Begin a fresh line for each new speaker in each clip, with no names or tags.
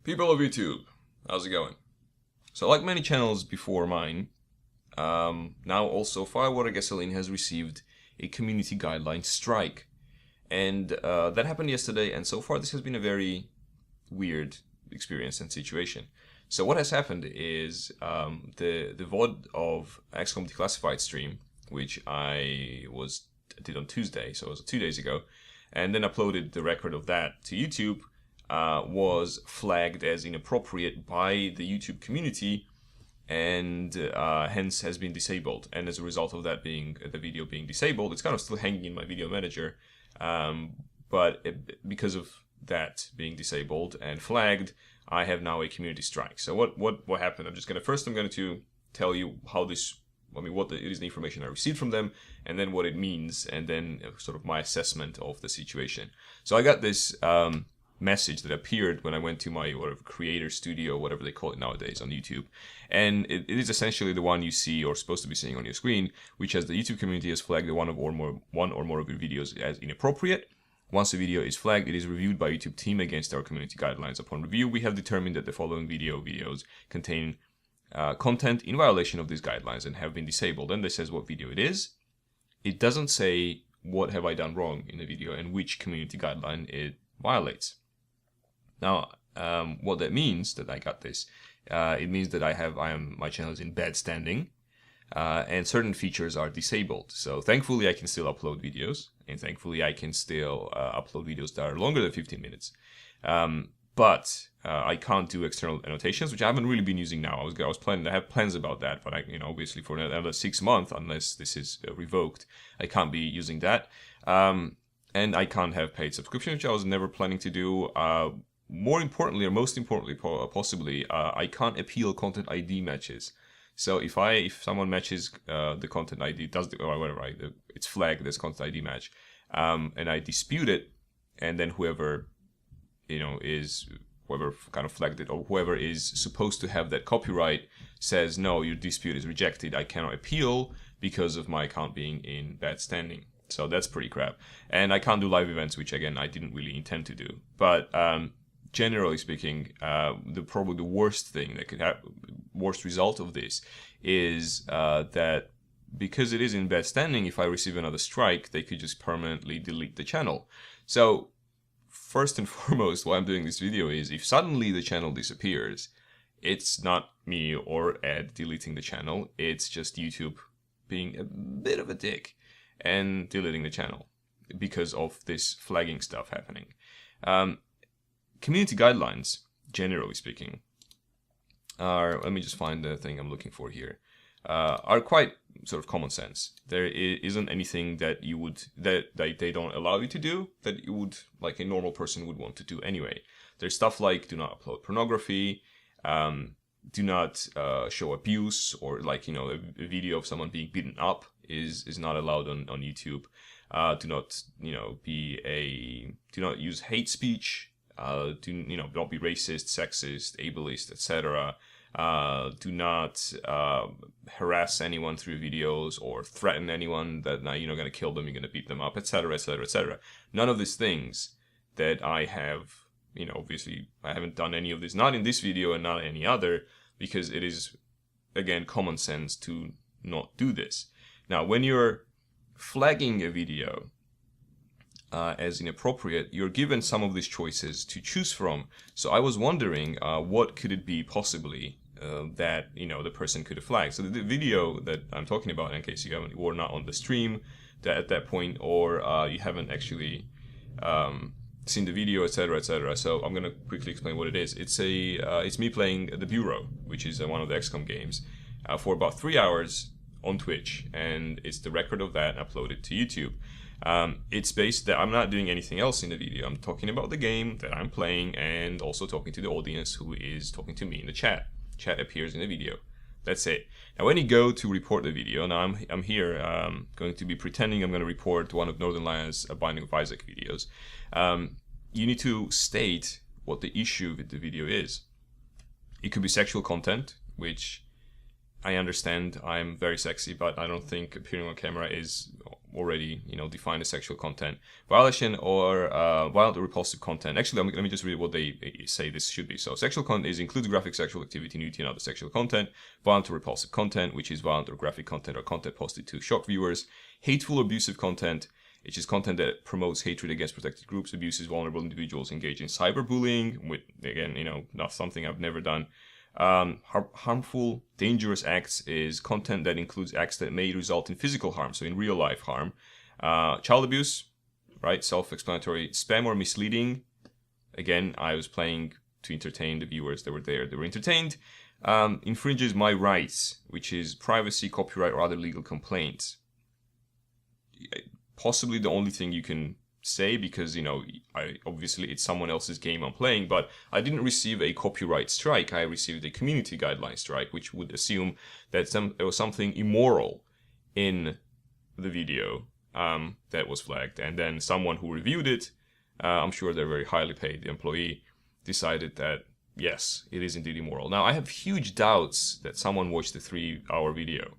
People of YouTube, how's it going? So like many channels before mine, now also Firewater Gasoline has received a community guideline strike. And that happened yesterday, and so far this has been a very weird experience and situation. So what has happened is the VOD of XCOM Declassified stream, which I did on Tuesday, so it was 2 days ago, and then uploaded the record of that to YouTube, was flagged as inappropriate by the YouTube community, and hence has been disabled. And as a result of that the video being disabled, it's kind of still hanging in my video manager, but because of that being disabled and flagged, I have now a community strike. So what happened? I'm going to tell you how this, what is the information I received from them, and then what it means, and then sort of my assessment of the situation. So I got this message that appeared when I went to my creator studio, whatever they call it nowadays on YouTube, and it is essentially the one you see or supposed to be seeing on your screen, which has the YouTube community has flagged one or more of your videos as inappropriate. Once a video is flagged, it is reviewed by YouTube team against our community guidelines. Upon review, we have determined that the following videos contain content in violation of these guidelines and have been disabled. And this says what video it is. It doesn't say what have I done wrong in the video and which community guideline it violates. Now, what that means that I got this, it means that my channel is in bad standing, and certain features are disabled. So thankfully I can still upload videos, and thankfully I can still upload videos that are longer than 15 minutes. But I can't do external annotations, which I haven't really been using now. I have plans about that, but obviously for another 6 months, unless this is revoked, I can't be using that. And I can't have paid subscription, which I was never planning to do. More importantly, or most importantly, possibly, I can't appeal content ID matches. So if someone matches the content ID, it's flagged as content ID match, and I dispute it, and then whoever kind of flagged it, or whoever is supposed to have that copyright says, no, your dispute is rejected, I cannot appeal because of my account being in bad standing. So that's pretty crap. And I can't do live events, which again, I didn't really intend to do. But generally speaking, probably the worst thing that could happen, worst result of this is that because it is in bad standing, if I receive another strike, they could just permanently delete the channel. So first and foremost, why I'm doing this video is if suddenly the channel disappears, it's not me or Ed deleting the channel, it's just YouTube being a bit of a dick and deleting the channel because of this flagging stuff happening. Community guidelines, generally speaking, are, let me just find the thing I'm looking for here, are quite sort of common sense. There isn't anything that they don't allow you to do that you would, like a normal person would want to do anyway. There's stuff like do not upload pornography, do not show abuse, or a video of someone being beaten up is not allowed on YouTube. Do not use hate speech. Don't be racist, sexist, ableist, etc. Do not harass anyone through videos or threaten anyone that now you're going to kill them, you're going to beat them up, etc., etc., etc. None of these things that I have, obviously I haven't done any of this, not in this video and not any other, because it is, again, common sense to not do this. Now, when you're flagging a video as inappropriate, you're given some of these choices to choose from. So I was wondering, what could it be possibly that the person could have flagged? So the video that I'm talking about, in case you were not on the stream at that point, or you haven't actually seen the video, etc., etc. So I'm gonna quickly explain what it is. It's me playing The Bureau, which is one of the XCOM games, for about 3 hours on Twitch, and it's the record of that uploaded to YouTube. It's based that I'm not doing anything else in the video. I'm talking about the game that I'm playing and also talking to the audience who is talking to me in the chat. Chat appears in the video. That's it. Now when you go to report the video, now I'm here going to be pretending I'm going to report one of Northern Lions Binding of Isaac videos. You need to state what the issue with the video is. It could be sexual content, which I understand I'm very sexy, but I don't think appearing on camera is already, defined as sexual content. Violation or violent or repulsive content. Actually, let me just read what they say this should be. So, sexual content includes graphic sexual activity, nudity, and other sexual content. Violent or repulsive content, which is violent or graphic content or content posted to shock viewers. Hateful or abusive content, which is content that promotes hatred against protected groups, abuses vulnerable individuals, engage in cyberbullying, with, again, not something I've never done. Harmful, dangerous acts is content that includes acts that may result in physical harm, so in real life harm. Child abuse, right, self-explanatory. Spam or misleading, again, I was playing to entertain the viewers that were there. They were entertained. Infringes my rights, which is privacy, copyright, or other legal complaints. Possibly the only thing you can say, because obviously it's someone else's game I'm playing, but I didn't receive a copyright strike. I received a community guideline strike, which would assume that there was something immoral in the video that was flagged, and then someone who reviewed it, I'm sure they're very highly paid, the employee, decided that yes, it is indeed immoral. Now I have huge doubts that someone watched the 3-hour video,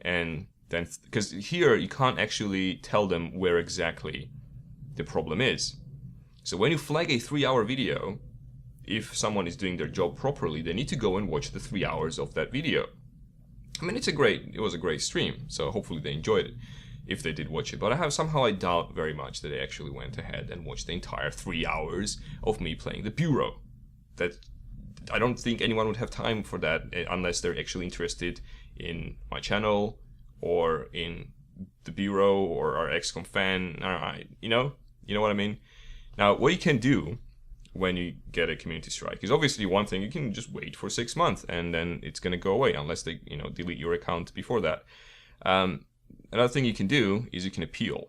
and then because here you can't actually tell them where exactly the problem is. So when you flag a 3-hour video, if someone is doing their job properly, they need to go and watch the 3 hours of that video. I mean, it was a great stream, so hopefully they enjoyed it, if they did watch it. But I doubt very much that they actually went ahead and watched the entire 3 hours of me playing the Bureau. That I don't think anyone would have time for that unless they're actually interested in my channel or in the Bureau or our XCOM fan. You know what I mean? Now, what you can do when you get a community strike is obviously one thing. You can just wait for 6 months and then it's going to go away unless they, delete your account before that. Another thing you can do is you can appeal.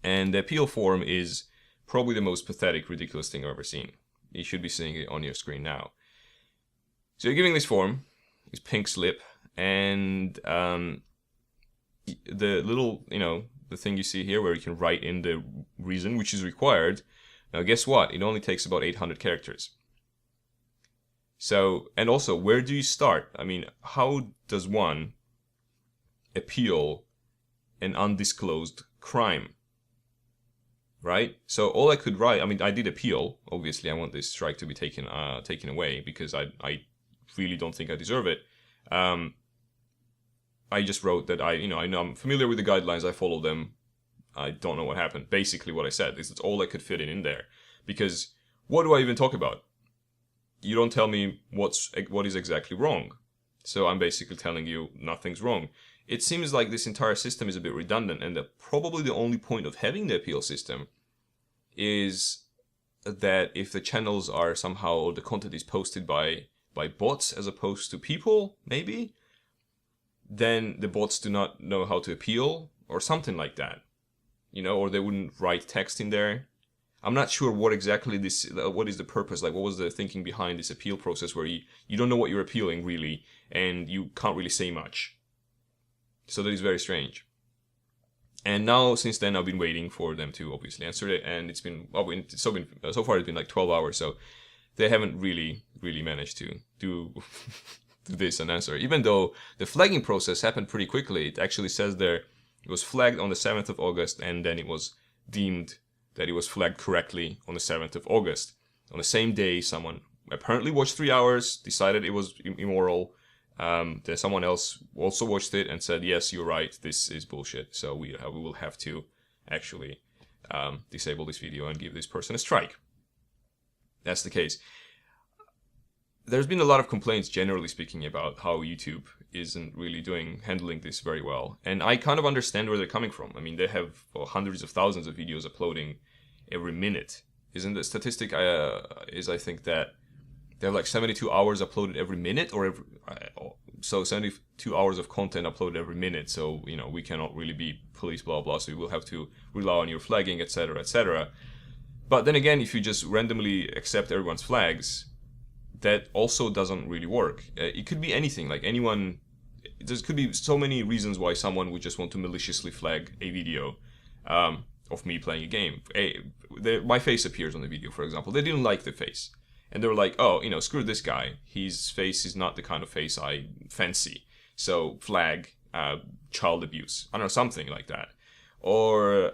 And the appeal form is probably the most pathetic, ridiculous thing I've ever seen. You should be seeing it on your screen now. So you're giving this form, this pink slip, and the little, the thing you see here where you can write in the reason, which is required. Now guess what? It only takes about 800 characters. So, and also, where do you start? I mean, how does one appeal an undisclosed crime? Right? So all I could write, I mean, I did appeal. Obviously, I want this strike to be taken away because I really don't think I deserve it. I just wrote that I know I'm familiar with the guidelines, I follow them, I don't know what happened. Basically what I said is that's all I could fit in there. Because what do I even talk about? You don't tell me what is exactly wrong. So I'm basically telling you nothing's wrong. It seems like this entire system is a bit redundant, and that probably the only point of having the appeal system is that if the channels are somehow, or the content is posted by bots as opposed to people, maybe, then the bots do not know how to appeal, or something like that. Or they wouldn't write text in there. I'm not sure what exactly what is the purpose, like what was the thinking behind this appeal process where you don't know what you're appealing really, and you can't really say much. So that is very strange. And now, since then, I've been waiting for them to obviously answer it, and it's been, so far it's been like 12 hours, so they haven't really managed to do this and answer. Even though the flagging process happened pretty quickly, it actually says there it was flagged on the 7th of August, and then it was deemed that it was flagged correctly on the 7th of August. On the same day, someone apparently watched 3 hours, decided it was immoral. Then someone else also watched it and said, yes, you're right, this is bullshit. So we will have to actually disable this video and give this person a strike. That's the case. There's been a lot of complaints, generally speaking, about how YouTube isn't really handling this very well. And I kind of understand where they're coming from. I mean, they have hundreds of thousands of videos uploading every minute. Isn't the statistic, I think that they have like 72 hours uploaded every minute, so 72 hours of content uploaded every minute. So, we cannot really be police, blah, blah, so we will have to rely on your flagging, etc., etc. But then again, if you just randomly accept everyone's flags, that also doesn't really work. It could be anything, like anyone. There could be so many reasons why someone would just want to maliciously flag a video of me playing a game. My face appears on the video, for example. They didn't like the face. and they were like, oh, you know, screw this guy. His face is not the kind of face I fancy. So flag child abuse. I don't know, something like that. Or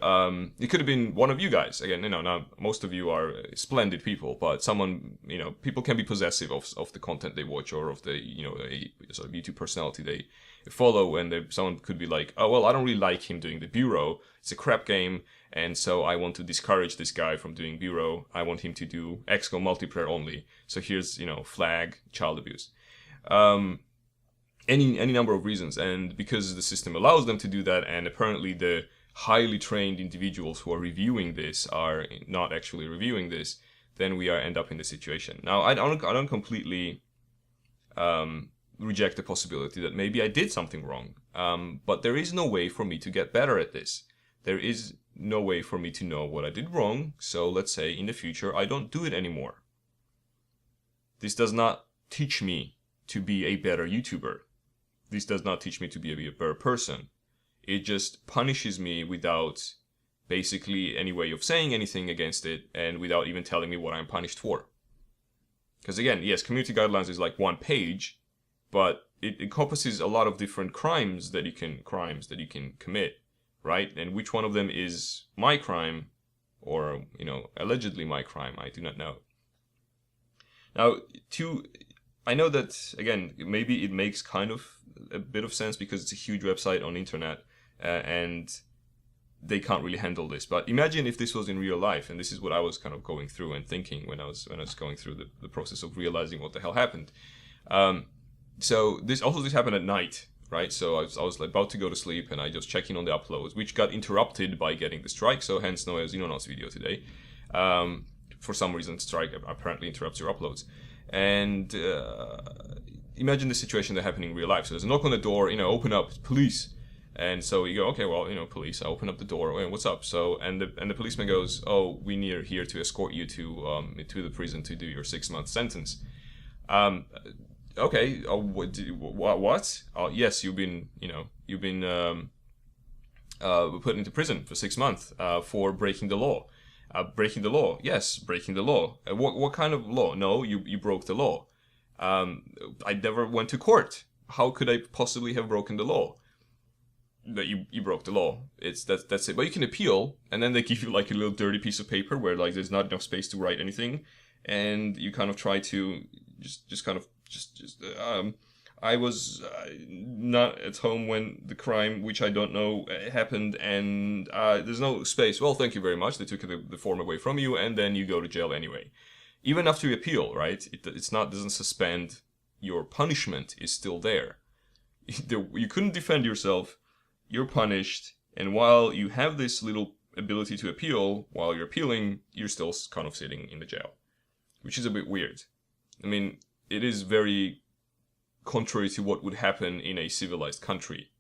it could have been one of you guys. Again, you know, now most of you are splendid people, but someone, you know, people can be possessive of the content they watch or of the, you know, a sort of YouTube personality they follow, and someone could be like, oh, well, I don't really like him doing the Bureau. It's a crap game, and so I want to discourage this guy from doing Bureau. I want him to do XCOM multiplayer only. So here's, you know, flag child abuse. Any number of reasons, and because the system allows them to do that, and apparently the highly trained individuals who are reviewing this are not actually reviewing this, then we end up in the situation. Now, I don't completely reject the possibility that maybe I did something wrong, but there is no way for me to get better at this. There is no way for me to know what I did wrong, so let's say in the future I don't do it anymore. This does not teach me to be a better YouTuber. This does not teach me to be a better person. It just punishes me without basically any way of saying anything against it, and without even telling me what I'm punished for. Because again, yes, community guidelines is like one page, but it encompasses a lot of different crimes that you can commit, right? And which one of them is my crime, or, you know, allegedly my crime, I do not know. Now, I know that, again, maybe it makes kind of a bit of sense because it's a huge website on the internet, and they can't really handle this. But imagine if this was in real life, and this is what I was kind of going through and thinking when I was going through the process of realizing what the hell happened. So this happened at night, right? So I was about to go to sleep, and I just checking on the uploads, which got interrupted by getting the strike. So hence no Xenonauts video today. For some reason, strike apparently interrupts your uploads. And imagine the situation that happened in real life. So there's a knock on the door, you know, open up, police. And so you go, okay, well, you know, police. I open up the door. Hey, what's up? So and the policeman goes, oh, we are here to escort you to the prison to do your 6-month sentence. Okay. What? Yes, you've been put into prison for 6 months for breaking the law. Breaking the law. Yes, breaking the law. What kind of law? No, you broke the law. I never went to court. How could I possibly have broken the law? That you broke the law. That's it. But you can appeal, and then they give you like a little dirty piece of paper where like there's not enough space to write anything, and you kind of try to I was not at home when the crime, which I don't know, happened, and there's no space. Well, thank you very much. They took the form away from you, and then you go to jail anyway. Even after you appeal, right? Doesn't suspend your punishment. Is still there. You couldn't defend yourself. You're punished, and while you have this little ability to appeal, while you're appealing, you're still kind of sitting in the jail, which is a bit weird. I mean, it is very contrary to what would happen in a civilized country,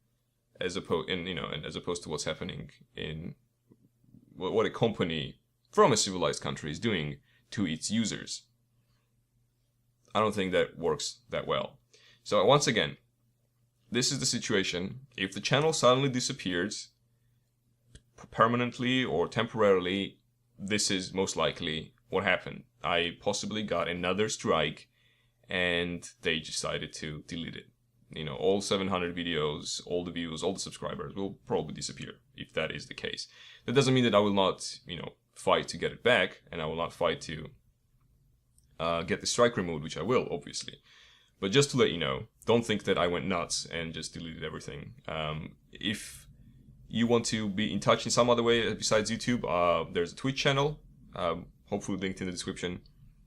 as opposed to what's happening in what a company from a civilized country is doing to its users. I don't think that works that well. So once again, this is the situation. If the channel suddenly disappears permanently or temporarily, this is most likely what happened. I possibly got another strike, and they decided to delete it. You know, all 700 videos, all the views, all the subscribers will probably disappear if that is the case. That doesn't mean that I will not, you know, fight to get it back, and I will not fight to get the strike removed, which I will, obviously. But just to let you know, don't think that I went nuts and just deleted everything. If you want to be in touch in some other way besides YouTube, there's a Twitch channel, hopefully linked in the description.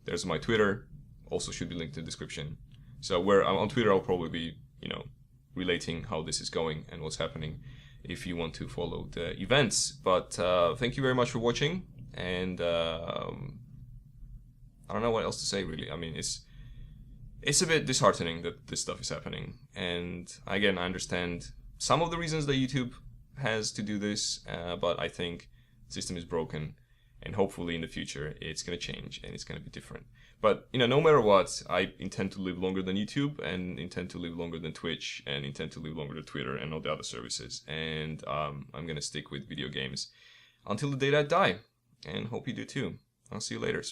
There's my Twitter, also should be linked in the description. So where I'm on Twitter, I'll probably be, you know, relating how this is going and what's happening if you want to follow the events. But thank you very much for watching, and I don't know what else to say really. I mean, it's a bit disheartening that this stuff is happening, and again, I understand some of the reasons that YouTube has to do this, but I think the system is broken, and hopefully in the future it's going to change and it's going to be different. But, you know, no matter what, I intend to live longer than YouTube, and intend to live longer than Twitch, and intend to live longer than Twitter and all the other services, and I'm going to stick with video games until the day that I die, and hope you do too. I'll see you later.